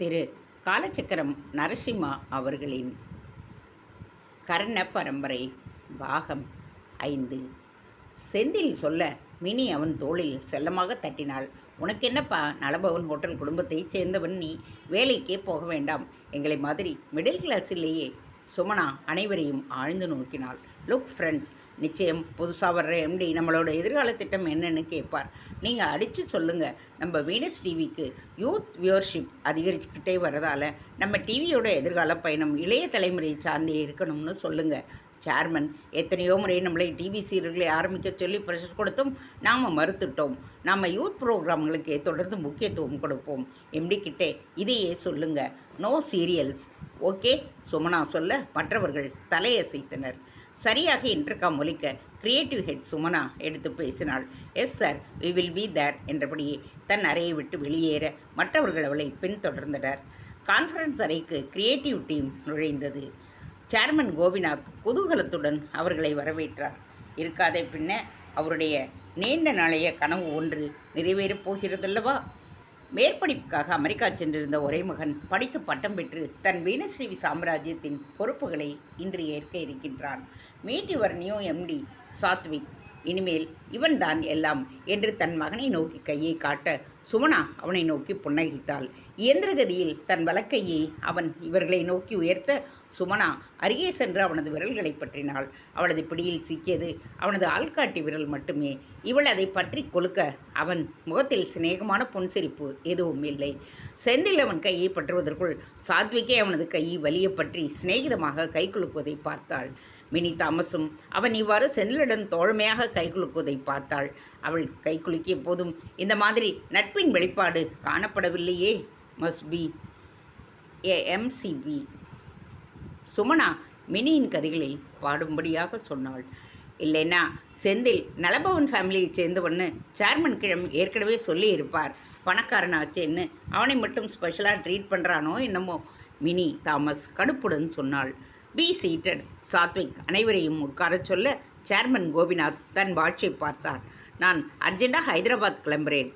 திரு காலச்சக்கரம் நரசிம்மா அவர்களின் கர்ண பரம்பரை பாகம் 5. செந்தில் சொல்ல மினி அவன் தோளில் செல்லமாக தட்டினாள். உனக்கு என்னப்பா, நலபவன் ஹோட்டல் குடும்பத்தைச் சேர்ந்தவன் நீ, வேலைக்கே போக வேண்டாம். எங்களை மாதிரி மிடில் கிளாஸிலேயே. சுமனா அனைவரையும் ஆழ்ந்து நோக்கினாள். லுக் ஃப்ரெண்ட்ஸ், நிச்சயம் புதுசாக வர்ற எம்டி நம்மளோட எதிர்கால திட்டம் என்னன்னு கேட்பார். நீங்கள் அடித்து சொல்லுங்கள். நம்ம வீனஸ் டிவிக்கு யூத் வியூவர்ஷிப் அதிகரிச்சுக்கிட்டே வரதால் நம்ம டிவியோட எதிர்கால பயணம் இளைய தலைமுறை சார்ந்தே இருக்கணும்னு சொல்லுங்கள். சேர்மன் எத்தனையோ முறை நம்மளை டிவி சீரியல்களை ஆரம்பிக்க சொல்லி ப்ரெஷர் கொடுத்தும் நாம் மறுத்துட்டோம். நாம் யூத் ப்ரோக்ராம்களுக்கு தொடர்ந்து முக்கியத்துவம் கொடுப்போம். எம்டி கிட்டே இதையே சொல்லுங்கள். No serials, okay? சுமனா சொல்ல மற்றவர்கள் தலையசைத்தனர். சரியாக இன்டர்காம் ஒலிக்க கிரியேட்டிவ் ஹெட் சுமனா எடுத்து பேசினாள். Yes sir, we will be there என்றபடியே தன் அறையை விட்டு வெளியேற மற்றவர்கள் அவளை பின்தொடர்ந்தனர். கான்ஃபரன்ஸ் அறைக்கு கிரியேட்டிவ் டீம் நுழைந்தது. சேர்மன் கோபிநாத் குதூகலத்துடன் அவர்களை வரவேற்றார். இருக்காதே பின்ன, அவருடைய நீண்ட நாளைய கனவு ஒன்று நிறைவேறப் போகிறதல்லவா? மேற்படிப்புக்காக அமெரிக்கா சென்றிருந்த ஒரே மகன் படித்து பட்டம் பெற்று தன் வீனஸ்ரீவி சாம்ராஜ்யத்தின் பொறுப்புகளை இன்று ஏற்க இருக்கின்றான். Meet your new MD Sathvik. இனிமேல் இவன்தான் எல்லாம் என்று தன் மகனை நோக்கி கையை காட்ட சுமனா அவனை நோக்கி புன்னகித்தாள். இயந்திரகதியில் தன் வலக்கையை அவன் இவர்களை நோக்கி உயர்த்த சுமனா அருகே சென்று அவனது விரல்களை பற்றினாள். அவளது பிடியில் சிக்கியது அவனது ஆள்காட்டி விரல் மட்டுமே. இவள் அதை பற்றி கொலுக்க அவன் முகத்தில் சிநேகமான புன்சிரிப்பு எதுவும் இல்லை. செந்தில் அவன் கையை பற்றுவதற்குள் சாத்விக்கே அவனது கையை வலிய பற்றி சிநேகிதமாக கை குலுக்குவதை பார்த்தாள். மினி தாமஸும் அவன் இவ்வாறு செந்திலுடன் தோழமையாக கை குலுக்குவதை பார்த்தாள். அவள் கை குலுக்கிய போதும் இந்த மாதிரி நட்பின் வெளிப்பாடு காணப்படவில்லையே. Must be a MCP. Sumana மினியின் கதைகளில் பாடும்படியாக சொன்னாள். இல்லைன்னா செந்தில் நலபவன் ஃபேமிலியைச் சேர்ந்தவன்னு சேர்மன் கிழம் ஏற்கனவே சொல்லி இருப்பார். பணக்காரனாச்சேன்னு அவனை மட்டும் ஸ்பெஷலாக ட்ரீட் பண்ணுறானோ என்னமோ. மினி தாமஸ் கடுப்புடன் சொன்னாள். Be seated. சாத்விக் அனைவரையும் உட்காரச் சொல்ல சேர்மன் கோபிநாத் தன் வாட்சை பார்த்தார். நான் அர்ஜெண்டாக ஹைதராபாத் கிளம்புறேன்.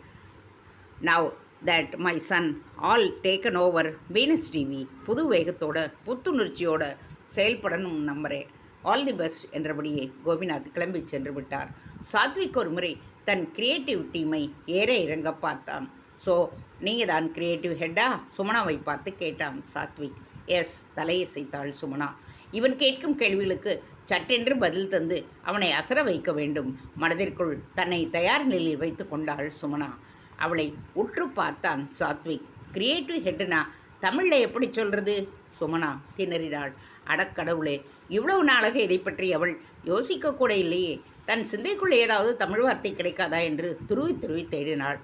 Now that my son all taken over Venus TV. புது வேகத்தோட புத்துணர்ச்சியோட செயல்படணும் நம்புகிறேன். ஆல் தி பெஸ்ட் என்றபடியே கோபிநாத் கிளம்பி சென்று விட்டார். சாத்விக் ஒரு முறை தன் கிரியேட்டிவ் டீமை ஏற இறங்க பார்த்தான். ஸோ நீங்கள் தான் கிரியேட்டிவ் ஹெட்டா? சுமனாவை பார்த்து கேட்டான் சாத்விக். எஸ், தலையசைத்தாள் சுமனா. இவன் கேட்கும் கேள்விகளுக்கு சட்டென்று பதில் தந்து அவனை அசர வைக்க வேண்டும். மனதிற்குள் தன்னை தயார் நிலையில் வைத்து கொண்டாள் சுமனா. அவளை உற்று பார்த்தான் சாத்விக். கிரியேட்டிவ் ஹெட்டுனா தமிழில் எப்படி சொல்கிறது? சுமனா திணறினாள். அடக்கடவுளே, இவ்வளவு நாளாக இதை பற்றி அவள் யோசிக்கக்கூட இல்லையே. தன் சிந்தைக்குள் ஏதாவது தமிழ் வார்த்தை கிடைக்காதா என்று துருவி துருவி தேடினாள்.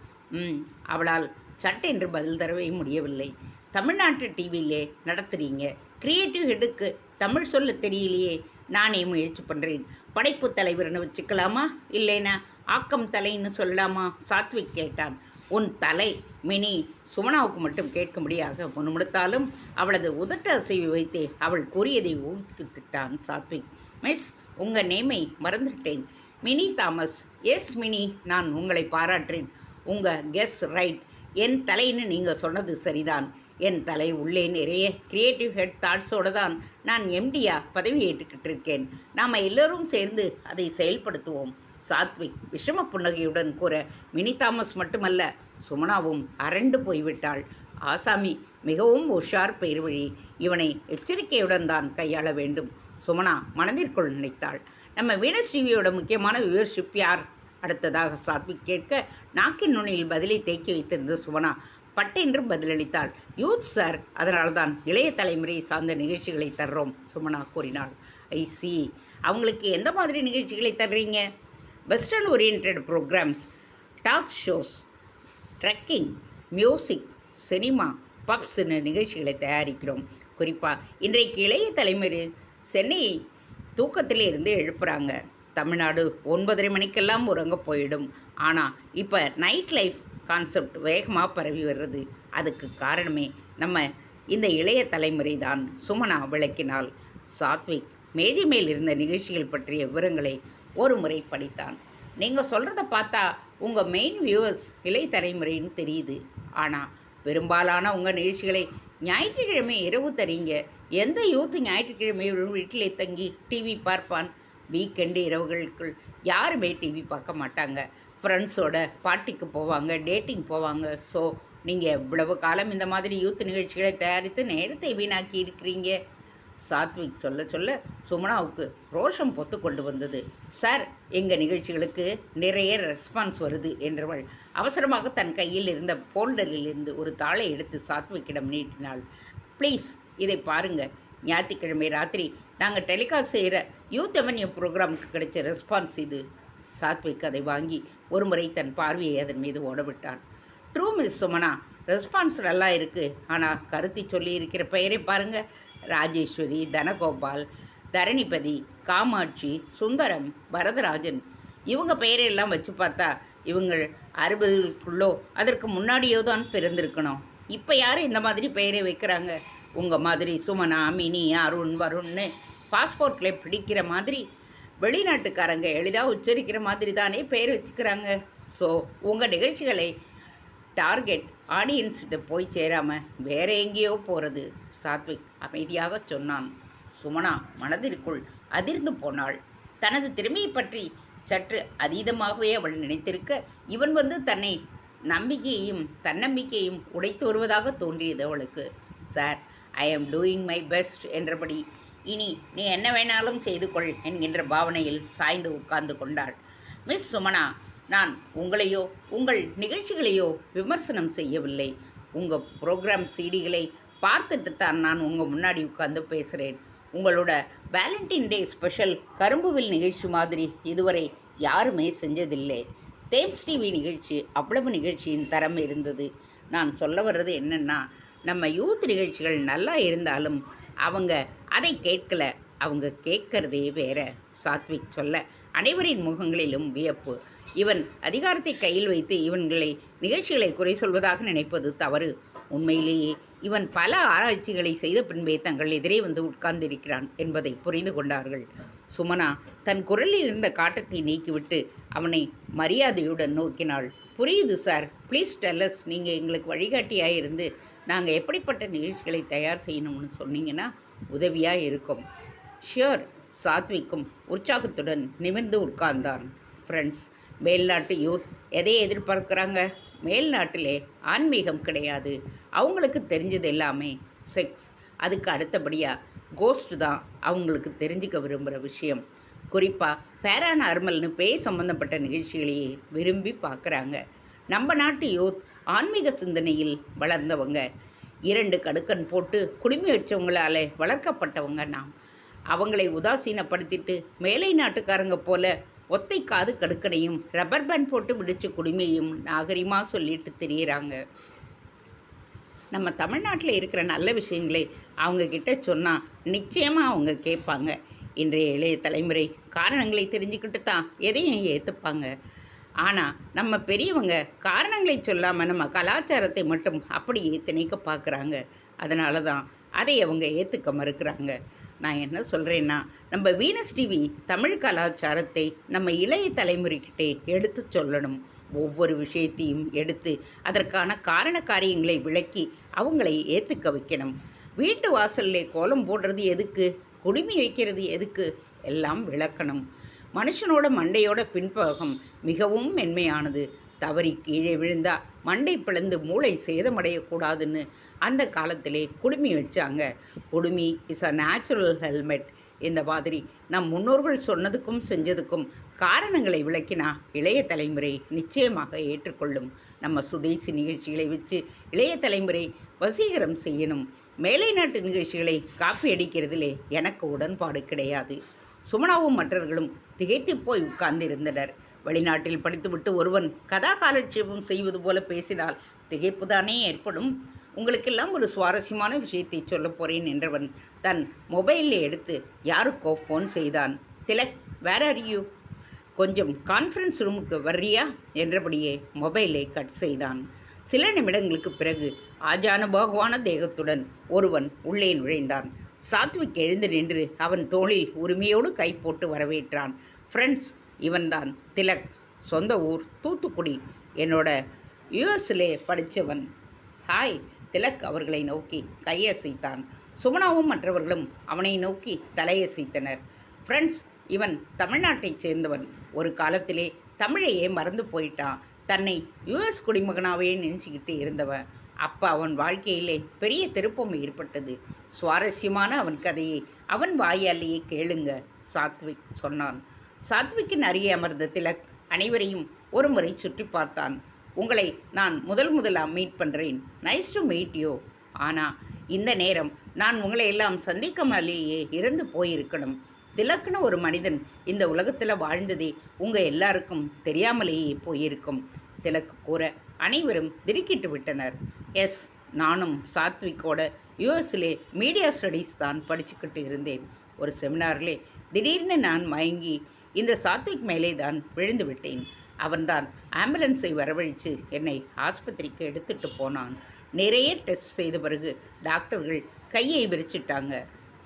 அவளால் சட்டென்று பதில் தரவே முடியவில்லை. தமிழ்நாட்டு டிவியிலே நடத்துகிறீங்க, கிரியேட்டிவ் ஹெட்டுக்கு தமிழ் சொல்ல தெரியலையே. நானே முயற்சி பண்ணுறேன். படைப்பு தலைவர்னு வச்சுக்கலாமா, இல்லைன்னா ஆக்கம் தலைன்னு சொல்லலாமா? சாத்விக் கேட்டான். உன் தலை மினி சுமனாவுக்கு மட்டும் கேட்கும்படியாக முணுமுணுத்தாலும் அவளது உதட்ட அசைவை வைத்தே அவள் கூறியதை ஊகித்துட்டான் சாத்விக். மிஸ், உங்கள் நேமை மறந்துவிட்டேன். Mini Thomas. எஸ் மினி, நான் உங்களை பாராட்டுறேன். உங்கள் கெஸ் ரைட். என் தலைன்னு நீங்கள் சொன்னது சரிதான். என் தலை உள்ளே நிறைய கிரியேட்டிவ் ஹெட் தாட்ஸோடு தான் நான் எம்டியாக பதவி ஏற்றுக்கிட்டு இருக்கேன். நாம் எல்லோரும் சேர்ந்து அதை செயல்படுத்துவோம். சாத்விக் விஷம புன்னகையுடன் கூற மினி தாமஸ் மட்டுமல்ல, சுமனாவும் அரண்டு போய்விட்டாள். ஆசாமி மிகவும் உஷார் பெயர் வழி. இவனை எச்சரிக்கையுடன் தான் கையாள வேண்டும். சுமனா மனதிற்குள் நினைத்தாள். நம்ம வீனஸ் டிவியோட முக்கியமான வியூவர்ஷிப் யார்? அடுத்ததாக சாத்விக் கேட்க நாக்கின் நுனியில் பதிலை தேக்கி வைத்திருந்த சுமனா பட்டென்று பதிலளித்தாள். யூத் சார், அதனால்தான் இளைய தலைமுறை சார்ந்த நிகழ்ச்சிகளை தர்றோம், சுமனா கூறினாள். I see. அவங்களுக்கு எந்த மாதிரி நிகழ்ச்சிகளை தர்றீங்க? Western orient programmes, talk shows, trekking, music, cinema, பப்ஸ்னு நிகழ்ச்சிகளை தயாரிக்கிறோம். குறிப்பாக இன்றைக்கு இளைய தலைமுறை சென்னையை தூக்கத்திலே இருந்து எழுப்புகிறாங்க. தமிழ்நாடு 9:30 மணிக்கெல்லாம் உறங்க போயிடும். ஆனால் இப்போ நைட் லைஃப் கான்செப்ட் வேகமாக பரவி வர்றது. அதுக்கு காரணமே நம்ம இந்த இளைய தலைமுறை தான், சுமனா விளக்கினாள். சாத்விக் மேஜை மேல் இருந்த நிகழ்ச்சிகள் பற்றிய விவரங்களை ஒரு முறை படித்தான். நீங்கள் சொல்கிறத பார்த்தா உங்கள் மெயின் வியூவர்ஸ் இளைய தலைமுறைன்னு தெரியுது. ஆனால் பெரும்பாலான உங்கள் நிகழ்ச்சிகளை ஞாயிற்றுக்கிழமை இரவு தரீங்க. எந்த யூத் ஞாயிற்றுக்கிழமை ஒரு வீட்டில் தங்கி டிவி பார்ப்பான்? வீக்கெண்டு இரவுகளுக்குள் யாருமே டிவி பார்க்க மாட்டாங்க. ஃப்ரெண்ட்ஸோட பார்ட்டிக்கு போவாங்க, டேட்டிங் போவாங்க. ஸோ நீங்கள் இவ்வளவு காலம் இந்த மாதிரி யூத் நிகழ்ச்சிகளை தயாரித்து நேரத்தை வீணாக்கி இருக்கிறீங்க. சாத்விக் சொல்ல சொல்ல சுமனாவுக்கு ரோஷம் பொத்து கொண்டு வந்தது. சார், எங்கள் நிகழ்ச்சிகளுக்கு நிறைய ரெஸ்பான்ஸ் வருது என்றவள் அவசரமாக தன் கையில் இருந்த ஃபோல்டரிலிருந்து ஒரு தாளை எடுத்து சாத்விக்கிடம் நீட்டினாள். ப்ளீஸ், இதை பாருங்கள். ஞாயிற்றுக்கிழமை ராத்திரி நாங்கள் டெலிகாஸ்ட் செய்கிற யூத் அவென்யூ ப்ரோக்ராமுக்கு கிடைச்ச ரெஸ்பான்ஸ் இது. சாத்விக் அதை வாங்கி ஒரு முறை தன் பார்வையை அதன் மீது ஓடவிட்டான். ட்ரூ மிஸ் சுமனா, ரெஸ்பான்ஸ் நல்லா இருக்குது. ஆனால் கருத்தி சொல்லி இருக்கிற பெயரை பாருங்கள். ராஜேஸ்வரி, தனகோபால், தரணிபதி, காமாட்சி, சுந்தரம், வரதராஜன், இவங்க பெயரையெல்லாம் வச்சு பார்த்தா இவங்கள் 60க்குள்ளோ அதற்கு முன்னாடியோ தான் பிறந்திருக்கணும். இப்போ யார் இந்த மாதிரி பெயரை வைக்கிறாங்க? உங்கள் மாதிரி சுமனா, மினி, அருண், வருண்னு பாஸ்போர்ட்டில் பிடிக்கிற மாதிரி வெளிநாட்டுக்காரங்க எளிதாக உச்சரிக்கிற மாதிரி தானே பெயர் வச்சுக்கிறாங்க. ஸோ உங்கள் நிகழ்ச்சிகளை டார்கெட் ஆடியன்ஸ்கிட்ட போய் சேராமல் வேற எங்கேயோ போகிறது. சாத்விக் அமைதியாக சொன்னான். சுமனா மனதிற்குள் அதிர்ந்து போனாள். தனது திறமையை பற்றி சற்று அதீதமாகவே அவள் நினைத்திருக்க, இவன் வந்து தன்னை நம்பிக்கையையும் தன்னம்பிக்கையையும் உடைத்து வருவதாக தோன்றியது அவளுக்கு. சார், ஐ ஆம் டூயிங் மை பெஸ்ட் என்றபடி இனி நீ என்ன வேணாலும் செய்து கொள் என்கின்ற பாவனையில் சாய்ந்து உட்கார்ந்து கொண்டாள். மிஸ் சுமனா, நான் உங்களையோ உங்கள் நிகழ்ச்சிகளையோ விமர்சனம் செய்யவில்லை. உங்கள் ப்ரோக்ராம் சிடிகளை பார்த்துட்டு தான் நான் உங்கள் முன்னாடி உட்கார்ந்து பேசுகிறேன். உங்களோட வேலண்டைன் டே ஸ்பெஷல் கரும்புவில் நிகழ்ச்சி மாதிரி இதுவரை யாருமே செஞ்சதில்லை. தேம்ஸ் டிவி நிகழ்ச்சி அவ்வளவு நிகழ்ச்சியின் தரம் இருந்தது. நான் சொல்ல வர்றது என்னென்னா, நம்ம யூத் நிகழ்ச்சிகள் நல்லா இருந்தாலும் அவங்க அதை கேட்கல, அவங்க கேட்கறதே வேற. சாத்விக் சொல்ல அனைவரின் முகங்களிலும் வியப்பு. இவன் அதிகாரத்தை கையில் வைத்து இவன்களை நிகழ்ச்சிகளை குறை சொல்வதாக நினைப்பது தவறு. உண்மையிலேயே இவன் பல ஆராய்ச்சிகளை செய்த பின்பே தங்கள் எதிரே வந்து உட்கார்ந்திருக்கிறான் என்பதை புரிந்து கொண்டார்கள். சுமனா தன் குரலில் இருந்த காட்டத்தை நீக்கிவிட்டு அவனை மரியாதையுடன் நோக்கினாள். புரியுது சார், ப்ளீஸ் டெல்லஸ். நீங்கள் எங்களுக்கு வழிகாட்டியாக இருந்து நாங்கள் எப்படிப்பட்ட நிகழ்ச்சிகளை தயார் செய்யணும்னு சொன்னீங்கன்னா உதவியாக இருக்கும். ஷியோர். சாத்விக்கும் உற்சாகத்துடன் நிமிர்ந்து உட்கார்ந்தான். ஃப்ரெண்ட்ஸ், மேல்நாட்டு யூத் எதை எதிர்பார்க்குறாங்க? மேல்நாட்டிலே ஆன்மீகம் கிடையாது. அவங்களுக்கு தெரிஞ்சது எல்லாமே செக்ஸ். அதுக்கு அடுத்தபடியாக கோஸ்ட் தான் அவங்களுக்கு தெரிஞ்சுக்க விரும்புகிற விஷயம். குறிப்பாக பேராநார்மல்னு பேய் சம்மந்தப்பட்ட நிகழ்ச்சிகளையே விரும்பி பார்க்குறாங்க. நம்ம நாட்டு யூத் ஆன்மீக சிந்தனையில் வளர்ந்தவங்க. 2 கடுக்கன் போட்டு குடுமி வச்சவங்களாலே வளர்க்கப்பட்டவங்க நாம். அவங்களை உதாசீனப்படுத்திட்டு மேலை நாட்டுக்காரங்க போல ஒத்தை காது கடுக்கனையும் ரப்பர் பேண்ட் போட்டு விடிச்சு குடுமையும் நாகரிகமாக சொல்லிட்டு தெரியுறாங்க. நம்ம தமிழ்நாட்டில் இருக்கிற நல்ல விஷயங்களை அவங்கக்கிட்ட சொன்னால் நிச்சயமாக அவங்க கேட்பாங்க. இன்றைய இளைய தலைமுறை காரணங்களை தெரிஞ்சுக்கிட்டு தான் எதையும் ஏற்றுப்பாங்க. ஆனால் நம்ம பெரியவங்க காரணங்களை சொல்லாமல் நம்ம கலாச்சாரத்தை மட்டும் அப்படியே திணிக்க பார்க்குறாங்க. அதனால தான் அதை அவங்க ஏற்றுக்க மறுக்கிறாங்க. நான் என்ன சொல்கிறேன்னா, நம்ம வீனஸ் டிவி தமிழ் கலாச்சாரத்தை நம்ம இளைய தலைமுறைக்கிட்டே எடுத்து சொல்லணும். ஒவ்வொரு விஷயத்தையும் எடுத்து அதற்கான காரண காரியங்களை விளக்கி அவங்களை ஏற்றுக்க வைக்கணும். வீட்டு வாசல்லே கோலம் போடுறது எதுக்கு? குடுமி வைக்கிறது எதுக்கு? எல்லாம் விளக்கணும். மனுஷனோட மண்டையோட பின்பகம் மிகவும் மென்மையானது. தவறி கீழே விழுந்தா மண்டை பிளந்து மூளை சேதமடையக்கூடாதுன்னு அந்த காலத்திலே குடுமி வச்சாங்க. குடுமி இஸ் அ நேச்சுரல் ஹெல்மெட். இந்த மாதிரி நம் முன்னோர்கள் சொன்னதுக்கும் செஞ்சதுக்கும் காரணங்களை விளக்கினா இளைய தலைமுறை நிச்சயமாக ஏற்றுக்கொள்ளும். நம்ம சுதேசி நிகழ்ச்சிகளை வச்சு இளைய தலைமுறை வசீகரம் செய்யணும். மேலை நாட்டு நிகழ்ச்சிகளை காப்பி அடிக்கிறதிலே எனக்கு உடன்பாடு கிடையாது. சுமனாவும் மற்றவர்களும் திகைத்து போய் உட்கார்ந்திருந்தனர். வெளிநாட்டில் படித்துவிட்டு ஒருவன் கதா காலட்சேபம் செய்வது போல பேசினால் திகைப்புதானே ஏற்படும். உங்களுக்கெல்லாம் ஒரு சுவாரஸ்யமான விஷயத்தை சொல்ல போகிறேன் என்றவன் தன் மொபைலில் எடுத்து யாருக்கோ ஃபோன் செய்தான். Tilak, where are you? கொஞ்சம் கான்ஃபரன்ஸ் ரூமுக்கு வர்றியா என்றபடியே மொபைலை கட் செய்தான். சில நிமிடங்களுக்கு பிறகு ஆஜானுபாகுவான தேகத்துடன் ஒருவன் உள்ளே நுழைந்தான். சாத்விக் எழுந்து நின்று அவன் தோளில் உரிமையோடு கை போட்டு வரவேற்றான். ஃப்ரெண்ட்ஸ், இவன்தான் திலக். சொந்த ஊர் தூத்துக்குடி. என்னோட யூஎஸ்லே படித்தவன். ஹாய். திலக் அவர்களை நோக்கி கையசைத்தான். சுமனாவும் மற்றவர்களும் அவனை நோக்கி தலையசைத்தனர். ஃப்ரெண்ட்ஸ், இவன் தமிழ்நாட்டைச் சேர்ந்தவன். ஒரு காலத்திலே தமிழையே மறந்து போயிட்டான். தன்னை யுஎஸ் குடிமகனாகவே நினச்சிக்கிட்டு இருந்தவன். அப்போ அவன் வாழ்க்கையிலே பெரிய திருப்பம் ஏற்பட்டது. சுவாரஸ்யமான அவன் கதையை அவன் வாயாலேயே கேளுங்க, சாத்விக் சொன்னான். சாத்விக்கின் அருகே அமர்ந்த திலக் அனைவரையும் ஒரு முறை சுற்றி பார்த்தான். உங்களை நான் முதலாக மீட் பண்ணுறேன். Nice to meet you. ஆனால் இந்த நேரம் நான் உங்களை எல்லாம் சந்திக்காமலேயே இறந்து போயிருக்கணும். திலக்னு ஒரு மனிதன் இந்த உலகத்தில் வாழ்ந்ததே உங்கள் எல்லாருக்கும் தெரியாமலேயே போயிருக்கும். திலக் கூற அனைவரும் திடுக்கிட்டு விட்டனர். எஸ், நானும் சாத்விக்கோட யூஎஸ்லே மீடியா ஸ்டடீஸ் தான் படிச்சுக்கிட்டு இருந்தேன். ஒரு செமினாரில் திடீர்னு நான் மயங்கி இந்த சாத்விக் மேலே தான் விழுந்து விட்டேன். அவன்தான் ஆம்புலன்ஸை வரவழைச்சு என்னை ஆஸ்பத்திரிக்கு எடுத்துகிட்டு போனான். நிறைய டெஸ்ட் செய்த பிறகு டாக்டர்கள் கையை விரிச்சிட்டாங்க.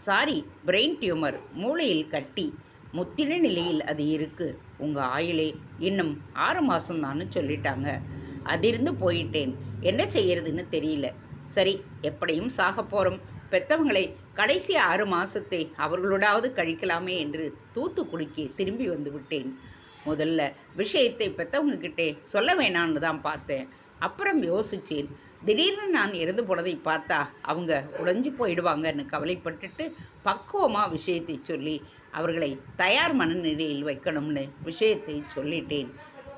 சாரி, பிரெயின் டியூமர், மூளையில் கட்டி, முத்தின நிலையில் அது இருக்குது. உங்கள் ஆயுளே இன்னும் 6 மாதம்தான்னு சொல்லிட்டாங்க. அதிர்ந்து போயிட்டேன். என்ன செய்யறதுன்னு தெரியல. சரி, எப்படியும் சாக போகிறோம். பெற்றவங்களை கடைசி 6 மாதத்தை அவர்களோடாவது கழிக்கலாமே என்று தூத்துக்குடிக்கு திரும்பி வந்து விட்டேன். முதல்ல விஷயத்தை பெற்றவங்கக்கிட்டே சொல்ல வேணான்னு தான் பார்த்தேன். அப்புறம் யோசித்தேன். திடீர்னு நான் இறந்து போனதை பார்த்தா அவங்க உடைஞ்சு போயிடுவாங்கன்னு கவலைப்பட்டுட்டு பக்குவமாக விஷயத்தை சொல்லி அவர்களை தயார் மனநிலையில் வைக்கணும்னு விஷயத்தை சொல்லிட்டேன்.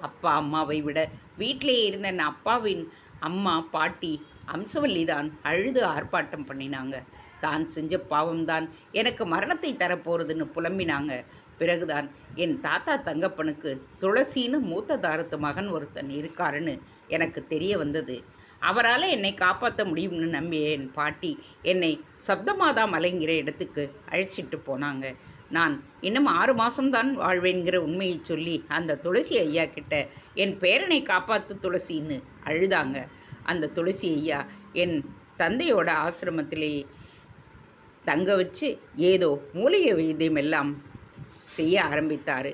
அப்பா அம்மாவை விட வீட்டிலேயே இருந்த என் அப்பாவின் அம்மா பாட்டி அம்சவல்லி தான் அழுது ஆர்ப்பாட்டம் பண்ணினாங்க. தான் செஞ்ச பாவம்தான் எனக்கு மரணத்தை தரப்போகிறதுன்னு புலம்பினாங்க. பிறகுதான் என் தாத்தா தங்கப்பனுக்கு துளசின்னு மூத்த தாரத்து மகன் ஒருத்தன் இருக்காருன்னு எனக்கு தெரிய வந்தது. அவரால் என்னை காப்பாற்ற முடியும்னு நம்பிய என் பாட்டி என்னை சப்தமாதா மலைங்கிற இடத்துக்கு அழைச்சிட்டு போனாங்க. நான் இன்னும் 6 மாதம்தான் வாழ்வேங்கிற உண்மையை சொல்லி அந்த துளசி ஐயா கிட்ட என் பேரனை காப்பாற்று துளசின்னு அழுதாங்க. அந்த துளசி ஐயா என் தந்தையோட ஆசிரமத்திலே தங்க வச்சு ஏதோ மூலிகை வைத்தியம் எல்லாம் செய்ய ஆரம்பித்தார்.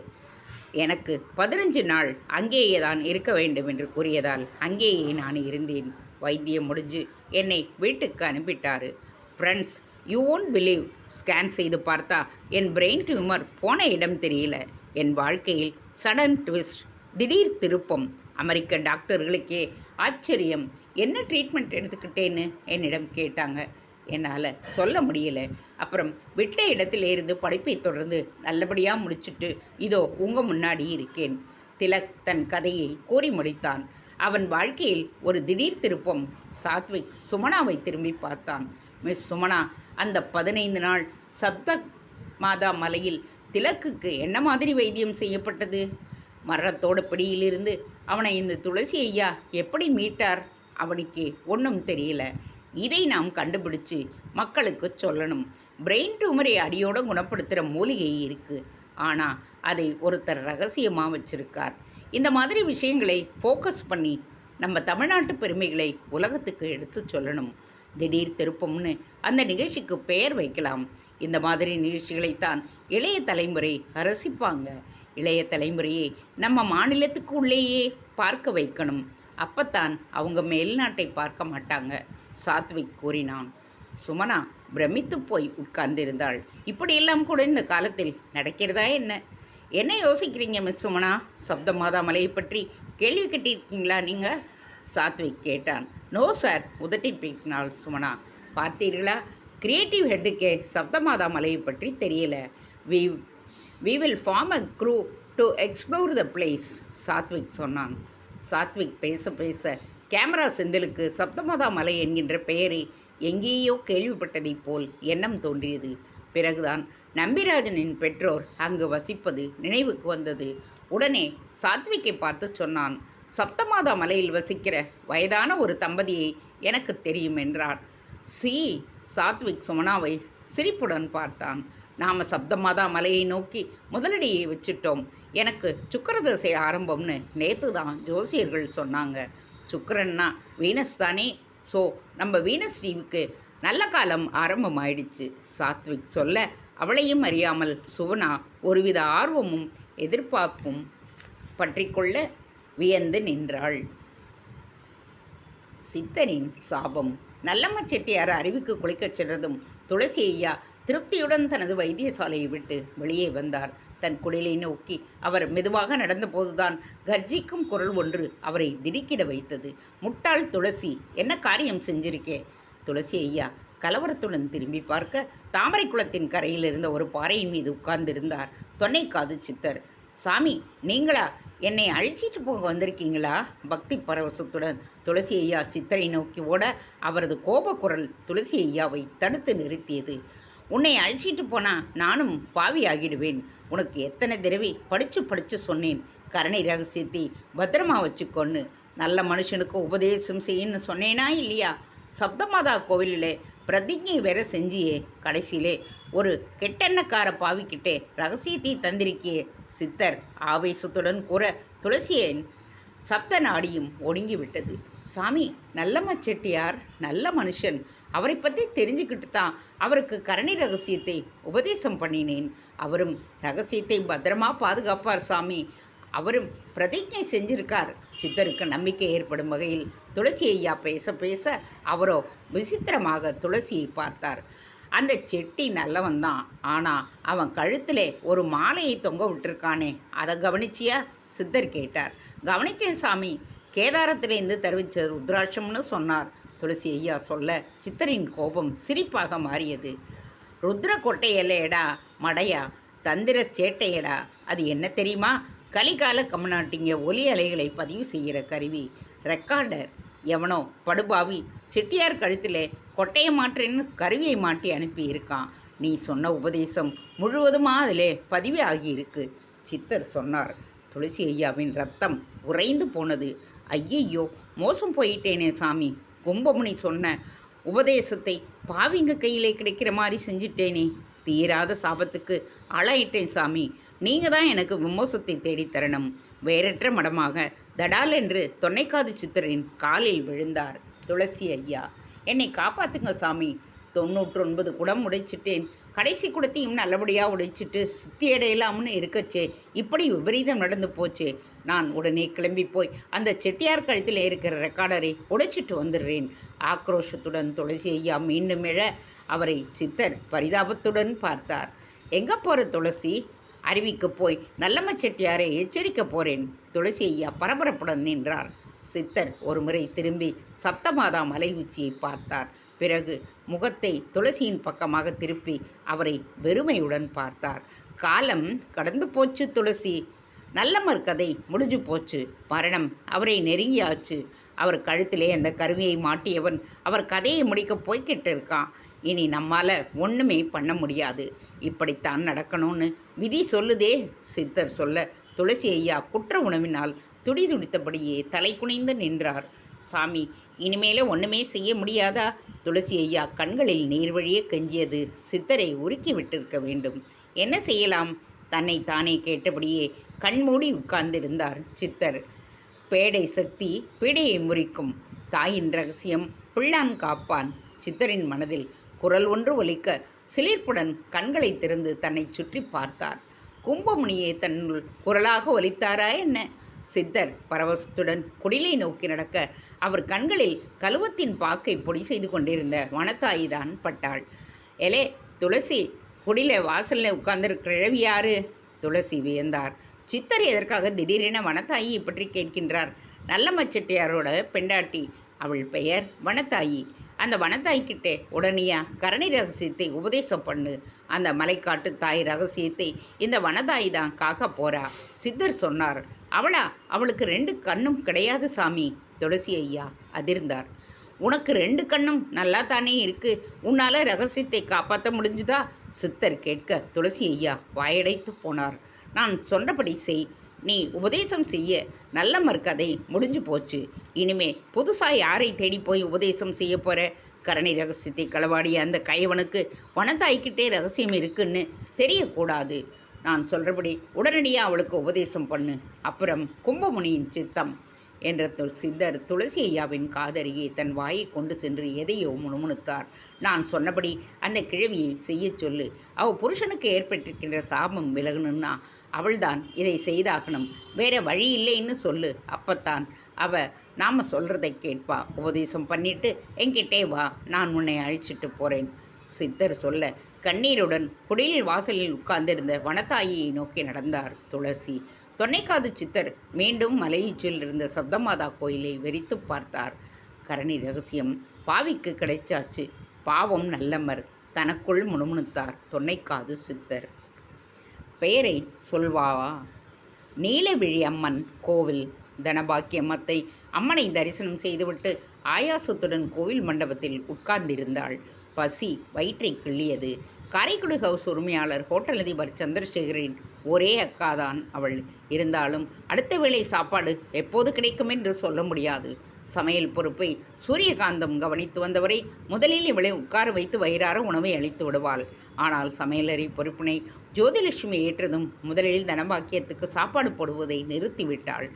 எனக்கு 15 நாள் அங்கேயே தான் இருக்க வேண்டும் என்று கூறியதால் அங்கேயே நான் இருந்தேன். வைத்தியம் முடிஞ்சு என்னை வீட்டுக்கு அனுப்பிட்டார். Friends, you won't believe, scan செய்து பார்த்தா என் பிரெயின் டியூமர் போன இடம் தெரியல. என் வாழ்க்கையில் சடன் ட்விஸ்ட், திடீர் திருப்பம். அமெரிக்க டாக்டர்களுக்கே ஆச்சரியம். என்ன ட்ரீட்மெண்ட் எடுத்துக்கிட்டேன்னு என்னிடம் கேட்டாங்க. என்னால் சொல்ல முடியலை. அப்புறம் விட்ட இடத்திலிருந்து படிப்பை தொடர்ந்து நல்லபடியாக முடிச்சுட்டு இதோ உங்கள் முன்னாடி இருக்கேன். திலக் தன் கதையை கூறி முடித்தான். அவன் வாழ்க்கையில் ஒரு திடீர் திருப்பம். சாத்விக் சுமனாவை திரும்பி பார்த்தான். மிஸ் சுமனா, அந்த 15 நாள் சப்த மாதா மலையில் திலக்குக்கு என்ன மாதிரி வைத்தியம் செய்யப்பட்டது? மரணத்தோட பிடியிலிருந்து அவனை இந்த துளசி ஐயா எப்படி மீட்டார்? அவனுக்கு ஒன்றும் தெரியல. இதை நாம் கண்டுபிடிச்சு மக்களுக்கு சொல்லணும். பிரெயின் டியூமரை அடியோடு குணப்படுத்துகிற மூலிகை இருக்குது. ஆனால் அதை ஒருத்தர் ரகசியமாக வச்சுருக்கார். இந்த மாதிரி விஷயங்களை ஃபோக்கஸ் பண்ணி நம்ம தமிழ்நாட்டு பெருமைகளை உலகத்துக்கு எடுத்து சொல்லணும். திடீர் திருப்பம்னு அந்த நிகழ்ச்சிக்கு பெயர் வைக்கலாம். இந்த மாதிரி நிகழ்ச்சிகளைத்தான் இளைய தலைமுறை ரசிப்பாங்க. இளைய தலைமுறையை நம்ம மாநிலத்துக்கு உள்ளேயே பார்க்க வைக்கணும். அப்பத்தான் அவங்க மேல்நாட்டை பார்க்க மாட்டாங்க, சாத்விக் கூறினான். சுமனா பிரமித்து போய் உட்கார்ந்திருந்தாள். இப்படியெல்லாம் கூட இந்த காலத்தில் நடக்கிறதா என்ன? என்ன யோசிக்கிறீங்க மிஸ் சுமனா? சப்தமாதா மலையை பற்றி கேள்வி கட்டியிருக்கீங்களா நீங்கள்? சாத்விக் கேட்டான். நோ சார், உதட்டி பேக்கினாள் சுமனா. பார்த்தீர்களா, கிரியேட்டிவ் ஹெட்டுக்கே சப்தமாதா மலையை பற்றி தெரியல. We will form a crew to explore the place, Sathvik சொன்னான். சாத்விக் பேச பேச கேமரா செந்திலுக்கு சப்தமாதா மலை என்கின்ற பெயரை எங்கேயோ கேள்விப்பட்டதைப் போல் எண்ணம் தோன்றியது. பிறகுதான் நம்பிராஜனின் பெற்றோர் அங்கு வசிப்பது நினைவுக்கு வந்தது. உடனே சாத்விக்கை பார்த்து சொன்னான். சப்தமாதா மலையில் வசிக்கிற வயதான ஒரு தம்பதியை எனக்கு தெரியும் என்றார். சாத்விக் சுமனாவை சிரிப்புடன் பார்த்தான். நாம் சப்தமாதா மலையை நோக்கி முதலடியை வச்சுட்டோம். எனக்கு சுக்கிரதசை ஆரம்பம்னு நேற்று தான் ஜோசியர்கள் சொன்னாங்க. சுக்கிரன்னா வீனஸ் தானே. ஸோ நம்ம வீனஸ் டிவிக்கு நல்ல காலம் ஆரம்பமாயிடுச்சு, சாத்விக் சொல்ல அவளையும் அறியாமல் சுவனா ஒருவித ஆர்வமும் எதிர்பார்ப்பும் பற்றி கொள்ள வியந்து நின்றாள். சித்தரின் சாபம். நல்லம்மா செட்டியார் அருவிக்கு குளிக்கச் சென்றதும் துளசி ஐயா திருப்தியுடன் தனது வைத்தியசாலையை விட்டு வெளியே வந்தார். தன் குடிலை நோக்கி அவர் மெதுவாக நடந்தபோதுதான் கர்ஜிக்கும் குரல் ஒன்று அவரை திடுக்கிட வைத்தது. முட்டாள் துளசி, என்ன காரியம் செஞ்சிருக்கே? துளசி ஐயா கலவரத்துடன் திரும்பி பார்க்க தாமரை குளத்தின் கரையில் இருந்த ஒரு பாறையின் மீது உட்கார்ந்திருந்தார் தொன்னைக்காது சித்தர். சாமி, நீங்களா? என்னை அழிச்சிட்டு போக வந்திருக்கீங்களா? பக்தி பரவசத்துடன் துளசி ஐயா சித்தரை நோக்கி ஓட அவரது கோபக்குரல் துளசி ஐயாவை தடுத்து நிறுத்தியது. உன்னை அழிச்சிட்டு போனா நானும் பாவி ஆகிடுவேன். உனக்கு எத்தனை தடவை படித்து சொன்னேன், கருணை ரகசியத்தை பத்திரமா வச்சுக்கொன்னு. நல்ல மனுஷனுக்கு உபதேசம் செய்யன்னு சொன்னேனா இல்லையா? சப்தமாதா கோவிலில் பிரதிஜை வேற செஞ்சியே, கடைசியிலே ஒரு கெட்டெண்ணக்கார பாவிக்கிட்டே ரகசியத்தை தந்திருக்கியே. சித்தர் ஆவேசத்துடன் கூற துளசியன் சப்த நாடியும் ஒடுங்கிவிட்டது. சாமி, நல்லம்மா செட்டியார் நல்ல மனுஷன். அவரை பற்றி தெரிஞ்சுக்கிட்டு தான் அவருக்கு கரணி ரகசியத்தை உபதேசம் பண்ணினேன். அவரும் ரகசியத்தை பத்திரமா பாதுகாப்பார் சாமி. அவரும் பிரதிஜை செஞ்சிருக்கார். சித்தருக்கு நம்பிக்கை ஏற்படும் வகையில் துளசி ஐயா பேச பேச அவரோ விசித்திரமாக துளசியை பார்த்தார். அந்த செட்டி நல்லவன் தான், ஆனால் அவன் கழுத்தில் ஒரு மாலையை தொங்க விட்டுருக்கானே, அதை கவனிச்சியா? சித்தர் கேட்டார். கவனிச்சேன் சாமி, கேதாரத்திலேருந்து தெரிவித்த ருத்ராட்சம்னு சொன்னார். துளசி ஐயா சொல்ல சித்தரின் கோபம் சிரிப்பாக மாறியது. ருத்ர கொட்டையலையடா மடையா, தந்திர சேட்டையடா. அது என்ன தெரியுமா? கலிகால கம்நாட்டிங்க ஒலி அலைகளை பதிவு செய்கிற கருவி, ரெக்கார்டர். எவனோ படுபாவி செட்டியார் கழுத்தில் கொட்டையை மாற்றேன்னு கருவியை மாட்டி அனுப்பியிருக்கான். நீ சொன்ன உபதேசம் முழுவதுமாக அதிலே பதிவே ஆகியிருக்கு, சித்தர் சொன்னார். துளசி ஐயாவின் ரத்தம் உறைந்து போனது. ஐயையோ, மோசம் போயிட்டேனே சாமி. கும்பமுனி சொன்ன உபதேசத்தை பாவிங்க கையிலே கிடைக்கிற மாதிரி செஞ்சிட்டேனே. தீராத சாபத்துக்கு ஆளாயிட்டேன் சாமி. நீங்கள் தான் எனக்கு விமோசத்தை தேடித்தரணும். வேறற்ற மடமாக தடால் என்று தொன்னைக்காது சித்தரின் காலில் விழுந்தார் துளசி ஐயா. என்னை காப்பாற்றுங்க சாமி. 99 குடம் உடைச்சிட்டேன். கடைசி குடத்தையும் நல்லபடியாக உடைச்சிட்டு சித்தியடையலாம்னு இருக்கச்சே இப்படி விபரீதம் நடந்து போச்சே. நான் உடனே கிளம்பி போய் அந்த செட்டியார் கழுத்தில் இருக்கிற ரெக்கார்டரை உடைச்சிட்டு வந்துடுறேன். ஆக்ரோஷத்துடன் துளசி ஐயா மீண்டும் எழ அவரை சித்தர் பரிதாபத்துடன் பார்த்தார். எங்கே போகிற துளசி? அருவிக்கு போய் நல்லம்மா செட்டியாரை எச்சரிக்க போகிறேன். துளசி ஐயா பரபரப்புடன் நின்றார். சித்தர் ஒருமுறை திரும்பி சப்தமாதா மலை உச்சியை பார்த்தார். பிறகு முகத்தை துளசியின் பக்கமாக திருப்பி அவரை வெறுமையுடன் பார்த்தார். காலம் கடந்து போச்சு துளசி. நல்லம்மர் கதை முடிஞ்சு போச்சு. மரணம் அவரை நெருங்கியாச்சு. அவர் கழுத்திலே அந்த கருவியை மாட்டியவன் அவர் கதையை முடிக்க போய்கிட்டு இருக்கான். இனி நம்மால் ஒன்றுமே பண்ண முடியாது. இப்படித்தான் நடக்கணும்னு விதி சொல்லுதே, சித்தர் சொல்ல துளசி ஐயா குற்ற உணவினால் துடிதுடித்தபடியே தலை குனிந்து நின்றார். சாமி, இனிமேலே ஒன்றுமே செய்ய முடியாதா? துளசி ஐயா கண்களில் நீர் வழியே கெஞ்சியது. சித்தரை உருக்கி விட்டிருக்க வேண்டும். என்ன செய்யலாம்? தன்னை தானே கேட்டபடியே கண்மூடி உட்கார்ந்திருந்தார் சித்தர். பேடை சக்தி பீடையை முறிக்கும். தாயின் ரகசியம் பிள்ளான் காப்பான். சித்தரின் மனதில் குரல் ஒன்று ஒலிக்க சிலிர்ப்புடன் கண்களை திறந்து தன்னை சுற்றி பார்த்தார். கும்பமுனியே தன்னுள் குரலாக ஒலித்தாரா என்ன? சித்தர் பரவசத்துடன் குடிலை நோக்கி நடக்க அவர் கண்களில் கழுவத்தின் பாக்கை பொடி செய்து கொண்டிருந்த வனத்தாயிதான் பட்டாள். எலே துளசி, குடில வாசலில் உட்கார்ந்திருக்கிற கிழவி யாரு? துளசி வியந்தார். சித்தர் எதற்காக திடீரென வனத்தாயியை பற்றி கேட்கின்றார்? நல்லம்மா செட்டியாரோட பெண்டாட்டி. அவள் பெயர் வனத்தாயி. அந்த வனத்தாய்கிட்டே உடனேயா கரணி ரகசியத்தை உபதேசம் பண்ணு. அந்த மலைக்காட்டு தாய் ரகசியத்தை இந்த வனதாய் தான் காக்க போறா, சித்தர் சொன்னார். அவளா? அவளுக்கு 2 கண்ணும் கிடையாது சாமி. துளசி ஐயா அதிர்ந்தார். உனக்கு 2 கண்ணும் நல்லா தானே இருக்கு. உன்னால் ரகசியத்தை காப்பாற்ற முடிஞ்சுதா? சித்தர் கேட்க துளசி ஐயா வாயடைத்து போனார். நான் சொன்னபடி செய். நீ உபதேசம் செய்ய நல்லம்மர் கதை முடிஞ்சு போச்சு. இனிமே புதுசாக யாரை தேடி போய் உபதேசம் செய்ய போகிற? கரணி ரகசியத்தை களவாடிய அந்த கைவனுக்கு வனத்தாய்க்கிட்டே ரகசியம் இருக்குன்னு தெரியக்கூடாது. நான் சொல்கிறபடி உடனடியாக அவளுக்கு உபதேசம் பண்ணு. அப்புறம் கும்பமுனியின் சித்தம் என்ற சித்தர் துளசி ஐயாவின் காதருகே தன் வாயை கொண்டு சென்று எதையோ முணுமுணுத்தார். நான் சொன்னபடி அந்த கிழவியை செய்ய சொல்லு. அவள் புருஷனுக்கு ஏற்பட்டிருக்கின்ற சாபம் விலகணுன்னா அவள்தான் இதை செய்தாகணும். வேற வழி இல்லைன்னு சொல்லு. அப்பத்தான் அவ நாம் சொல்கிறதை கேட்பா. உபதேசம் பண்ணிட்டு என்கிட்டே வா, நான் உன்னை அழைச்சிட்டு போகிறேன். சித்தர் சொல்ல கண்ணீருடன் குடில் வாசலில் உட்கார்ந்திருந்த வனத்தாயியை நோக்கி நடந்தார் துளசி. தொன்னைக்காது சித்தர் மீண்டும் மலையீச்சில் இருந்த சப்தமாதா கோயிலை வெறித்து பார்த்தார். கரணி ரகசியம் பாவிக்கு கிடைச்சாச்சு, பாவம் நல்லமர், தனக்குள் முணுமுணுத்தார் தொன்னைக்காது சித்தர். பெயரை சொல்வாவா? நீலவிழி அம்மன் கோவில். தனபாக்கியம்மத்தை அம்மனை தரிசனம் செய்துவிட்டு ஆயாசத்துடன் கோவில் மண்டபத்தில் உட்கார்ந்திருந்தாள். பசி வயிற்றை கிள்ளியது. காரைக்குடி ஹவுஸ் உரிமையாளர் ஹோட்டல் அதிபர் சந்திரசேகரின் ஒரே அக்காதான் அவள். இருந்தாலும் அடுத்த வேளை சாப்பாடு எப்போது கிடைக்கும் என்று சொல்ல முடியாது. சமையல் பொறுப்பை சூரியகாந்தம் கவனித்து வந்தவரை முதலில் இவளை உட்கார வைத்து வயிறார உணவை அளித்து விடுவாள். ஆனால் சமையலறை பொறுப்பினை ஜோதிலட்சுமி ஏற்றதும் முதலில் தனபாக்கியத்துக்கு சாப்பாடு போடுவதை நிறுத்திவிட்டாள்.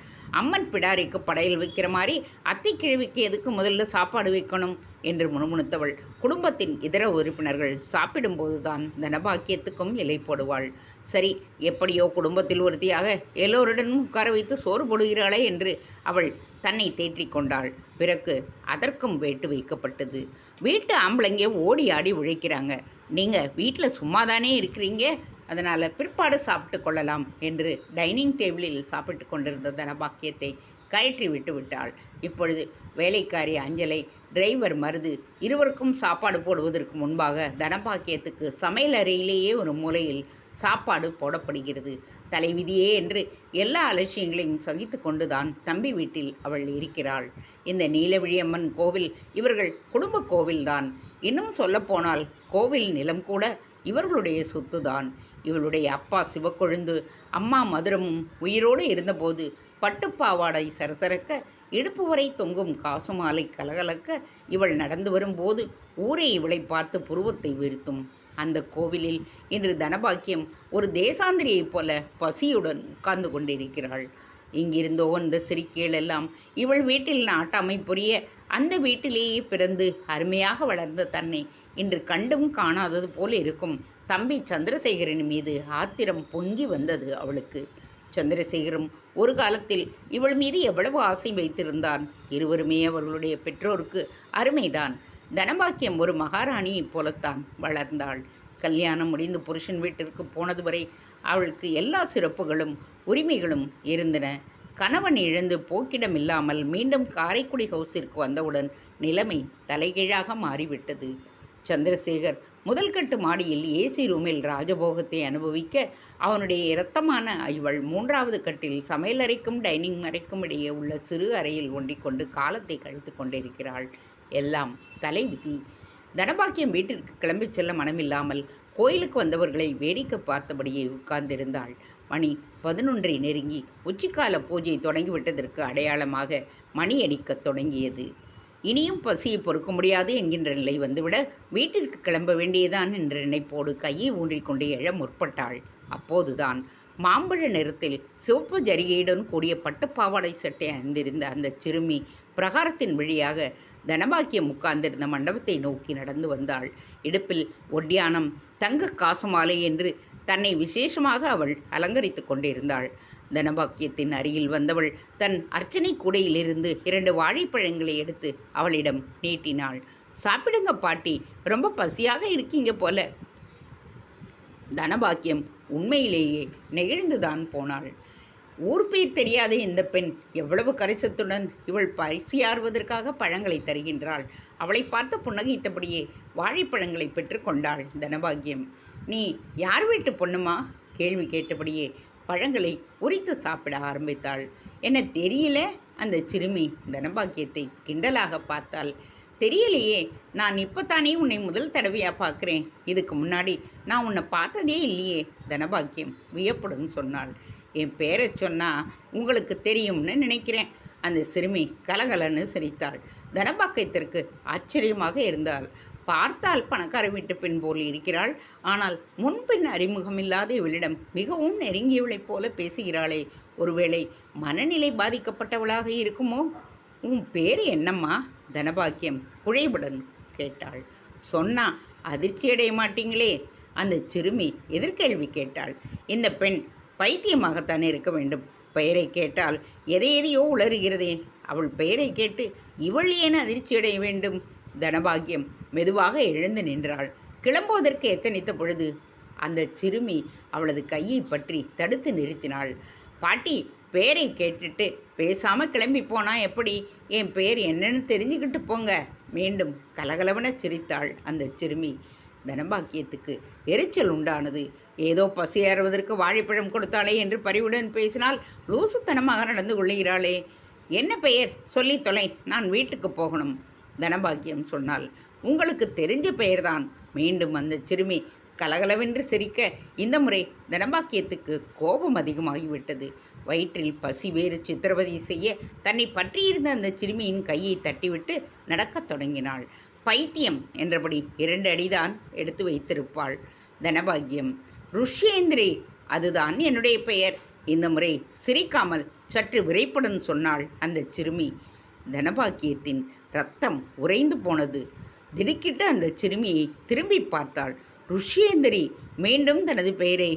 அம்மன் பிடாரிக்கு படையல் வைக்கிற மாதிரி அத்தை கிழவிக்கு எதுக்கு முதல்ல சாப்பாடு வைக்கணும் என்று முணுமுணுத்தவள் குடும்பத்தின் இதர உறுப்பினர்கள் சாப்பிடும்போதுதான் தனபாக்கியத்துக்கும் இலை போடுவாள். சரி, எப்படியோ குடும்பத்தில் ஒருத்தியாக எல்லோருடனும் உட்கார வைத்து சோறு போடுகிறாளே என்று அவள் தன்னை தேற்றிக் கொண்டாள். பிறகு அதற்கும் வேட்டு வைக்கப்பட்டது. வீட்டு ஆம்பளைங்க ஓடி ஆடி உழைக்கிறாங்க, நீங்கள் வீட்டில் சும்மாதானே இருக்கிறீங்க, அதனால் பிற்பாடு சாப்பிட்டு கொள்ளலாம் என்று டைனிங் டேபிளில் சாப்பிட்டு கொண்டிருந்த தனபாக்கியத்தை கயற்றி விட்டு விட்டாள். இப்பொழுது வேலைக்காரி அஞ்சலை, டிரைவர் மருது இருவருக்கும் சாப்பாடு போடுவதற்கு முன்பாக தனபாக்கியத்துக்கு சமையல் அறையிலேயே ஒரு மூலையில் சாப்பாடு போடப்படுகிறது. தலைவிதியே என்று எல்லா அலட்சியங்களையும் சகித்து கொண்டுதான் தம்பி வீட்டில் அவள் இருக்கிறாள். இந்த நீலவிழியம்மன் கோவில் இவர்கள் குடும்ப கோவில்தான். இன்னும் சொல்லப்போனால் கோவில் நிலம் கூட இவர்களுடைய சொத்துதான். இவளுடைய அப்பா சிவக்கொழுந்து, அம்மா மதுரமும் உயிரோடு இருந்தபோது பட்டுப்பாவாடை சரசரக்க, இடுப்பு வரை தொங்கும் காசு மாலை கலகலக்க இவள் நடந்து வரும்போது ஊரே இவளை பார்த்து புருவத்தை விரித்தும். அந்த கோவிலில் இன்று தனபாக்கியம் ஒரு தேசாந்திரியைப் போல பசியுடன் உட்கார்ந்து கொண்டிருக்கிறாள். இங்கிருந்தோ வந்த சிரிக்கைகள் எல்லாம் இவள் வீட்டில் நாட்டாமை புரிய அந்த வீட்டிலேயே பிறந்து அருமையாக வளர்ந்த தன்னை இன்று கண்டும் காணாதது போல் இருக்கும் தம்பி சந்திரசேகரின் மீது ஆத்திரம் பொங்கி வந்தது அவளுக்கு. சந்திரசேகரும் ஒரு காலத்தில் இவள் மீது எவ்வளவு ஆசை வைத்திருந்தான். இருவருமே அவர்களுடைய பெற்றோருக்கு அருமைதான். தனபாக்கியம் ஒரு மகாராணியைப் போலத்தான் வளர்ந்தாள். கல்யாணம் முடிந்து புருஷன் வீட்டிற்கு போனது வரை அவளுக்கு எல்லா சிறப்புகளும் உரிமைகளும் இருந்தன. கணவன் இழந்து போக்கிடம் இல்லாமல் மீண்டும் காரைக்குடி ஹவுஸிற்கு வந்தவுடன் நிலைமை தலைகீழாக மாறிவிட்டது. சந்திரசேகர் முதல் கட்டு மாடியில் ஏசி ரூமில் ராஜபோகத்தை அனுபவிக்க, அவனுடைய இரத்தமான இவள் மூன்றாவது கட்டில் சமையலறைக்கும் டைனிங் அறைக்கும் இடையே உள்ள சிறு அறையில் ஒண்டிக்கொண்டு காலத்தை கழித்து கொண்டிருக்கிறாள். எல்லாம் தலைவிதி. தனபாக்கியம் வீட்டிற்கு கிளம்பி செல்ல மனமில்லாமல் கோயிலுக்கு வந்தவர்களை வேடிக்கை பார்த்தபடியே உட்கார்ந்திருந்தாள். மணி 11 நெருங்கி உச்சிக்கால பூஜை தொடங்கிவிட்டதற்கு அடையாளமாக மணி அடிக்கத் தொடங்கியது. இனியும் பசியை பொறுக்க முடியாது என்கின்ற நிலை வந்துவிட வீட்டிற்கு கிளம்ப வேண்டியதான் என்ற நினைப்போடு கையை ஊன்றிக்கொண்டு எழ முற்பட்டாள். அப்போதுதான் மாம்பழ நிறத்தில் சிவப்பு ஜரிகையுடன் கூடிய பட்டுப்பாவாடை சட்டை அணிந்திருந்த அந்த சிறுமி பிரகாரத்தின் வழியாக தனபாக்கியம் உட்கார்ந்திருந்த மண்டபத்தை நோக்கி நடந்து வந்தாள். இடுப்பில் ஒட்டியானம், தங்க காசுமாலை என்று தன்னை விசேஷமாக அவள் அலங்கரித்து கொண்டிருந்தாள். தனபாக்கியத்தின் அருகில் வந்தவள் தன் அர்ச்சனை கூடையிலிருந்து 2 வாழைப்பழங்களை எடுத்து அவளிடம் நீட்டினாள். சாப்பிடுங்க பாட்டி, ரொம்ப பசியாக இருக்கீங்க போல. தனபாக்கியம் உண்மையிலேயே நெகிழ்ந்துதான் போனாள். ஊர் பேர் தெரியாத இந்த பெண் எவ்வளவு கரிசத்துடன் இவள் பசியாறுவதற்காக பழங்களை தருகின்றாள். அவளை பார்த்து புன்னகைத்தபடியே வாழைப்பழங்களை பெற்றுக்கொண்டாள் தனபாக்கியம். நீ யார் வீட்டு பொண்ணுமா? கேள்வி கேட்டபடியே பழங்களை உரித்து சாப்பிட ஆரம்பித்தாள். என்ன தெரியல? அந்த சிறுமி தனபாக்கியத்தை கிண்டலாக பார்த்தாள். தெரியலையே, நான் இப்போத்தானே உன்னை முதல் தடவையாக பார்க்குறேன். இதுக்கு முன்னாடி நான் உன்னை பார்த்ததே இல்லையே, தனபாக்கியம் வியப்புடன் சொன்னாள். என் பேரை சொன்னால் உங்களுக்கு தெரியும்னு நினைக்கிறேன். அந்த சிறுமி கலகலன்னு சிரித்தாள். தனபாக்கியத்திற்கு ஆச்சரியமாக இருந்தாள். பார்த்தால் பணக்கார வீட்டு பெண் போல் இருக்கிறாள். ஆனால் முன்பின் அறிமுகமில்லாத இவளிடம் மிகவும் நெருங்கியவளைப் போல பேசுகிறாளே, ஒருவேளை மனநிலை பாதிக்கப்பட்டவளாக இருக்குமோ? உன் பேர் என்னம்மா? தனபாக்கியம் குழைவுடன் கேட்டாள். சொன்னா அதிர்ச்சியடைய மாட்டீங்களே? அந்த சிறுமி எதிர்கேள்வி கேட்டாள். இந்த பெண் பைத்தியமாகத்தானே இருக்க வேண்டும். பெயரை கேட்டால் எதையோ உளறுகிறதே. அவள் பெயரை கேட்டு இவள் ஏன் அதிர்ச்சியடைய வேண்டும்? தனபாக்கியம் மெதுவாக எழுந்து நின்றாள். கிளம்புவதற்கு எத்தனித்த பொழுது அந்த சிறுமி அவளது கையை பற்றி தடுத்து நிறுத்தினாள். பாட்டி, பேரை கேட்டுட்டு பேசாமல் கிளம்பி போனா எப்படி? என் பேர் என்னன்னு தெரிஞ்சுக்கிட்டு போங்க. மீண்டும் கலகலவன சிரித்தாள் அந்த சிறுமி. தனபாக்கியத்துக்கு எரிச்சல் உண்டானது. ஏதோ பசியாறுவதற்கு வாழைப்பழம் கொடுத்தாளே என்று பரிவுடன் பேசினால் லூசுத்தனமாக நடந்து கொள்ளுகிறாளே. என்ன பெயர் சொல்லி தொலை, நான் வீட்டுக்கு போகணும். தனபாக்கியம் சொன்னாள். உங்களுக்கு தெரிஞ்ச பெயர்தான். மீண்டும் அந்த சிறுமி கலகலவென்று சிரிக்க இந்த முறை தனபாக்கியத்துக்கு கோபம் அதிகமாகிவிட்டது. வயிற்றில் பசி வேறு சித்திரவதை செய்ய தன்னை பற்றியிருந்த அந்த சிறுமியின் கையை தட்டிவிட்டு நடக்கத் தொடங்கினாள். பைத்தியம் என்றபடி 2 அடிதான் எடுத்து வைத்திருப்பாள் தனபாக்கியம். ருஷ்யேந்திரி, அதுதான் என்னுடைய பெயர். இந்த முறை சிரிக்காமல் சற்று விரைப்புடன் சொன்னாள் அந்த சிறுமி. தனபாக்கியத்தின் ரத்தம் உறைந்து போனது. திடுக்கிட்டு அந்த சிறுமியை திரும்பி பார்த்தாள். ருஷ்யேந்திரி மீண்டும் தனது பெயரை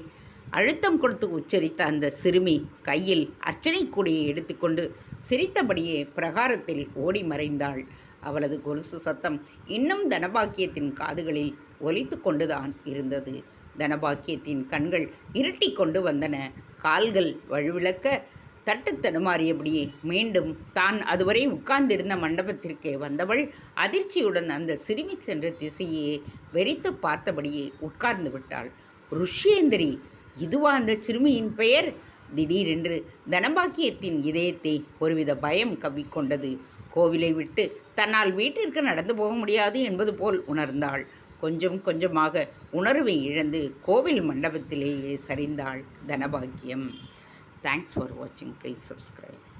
அழுத்தம் கொடுத்து உச்சரித்த அந்த சிறுமி கையில் அர்ச்சனை கூடையை எடுத்துக்கொண்டு சிரித்தபடியே பிரகாரத்தில் ஓடி மறைந்தாள். அவளது கொலுசு சத்தம் இன்னும் தனபாக்கியத்தின் காதுகளில் ஒலித்து கொண்டுதான் இருந்தது. தனபாக்கியத்தின் கண்கள் இருட்டி கொண்டு வந்தன. கால்கள் வழுவிளக்க தட்டு தடுமாறியபடியே மீண்டும் தான் அதுவரை உட்கார்ந்திருந்த மண்டபத்திற்கே வந்தவள் அதிர்ச்சியுடன் அந்த சிறுமி சென்ற திசையே வெறித்து பார்த்தபடியே உட்கார்ந்து விட்டாள். ருஷ்யேந்திரி, இதுவா அந்த சிறுமியின் பெயர்? திடீரென்று தனபாக்கியத்தின் இதயத்தை ஒருவித பயம் கவ்விக்கொண்டது. கோவிலை விட்டு தன்னால் வீட்டிற்கு நடந்து போக முடியாது என்பது போல் உணர்ந்தாள். கொஞ்சம் கொஞ்சமாக உணர்வை இழந்து கோவில் மண்டபத்திலேயே சரிந்தாள் Dhanabakkiyam. Thanks for watching. Please subscribe.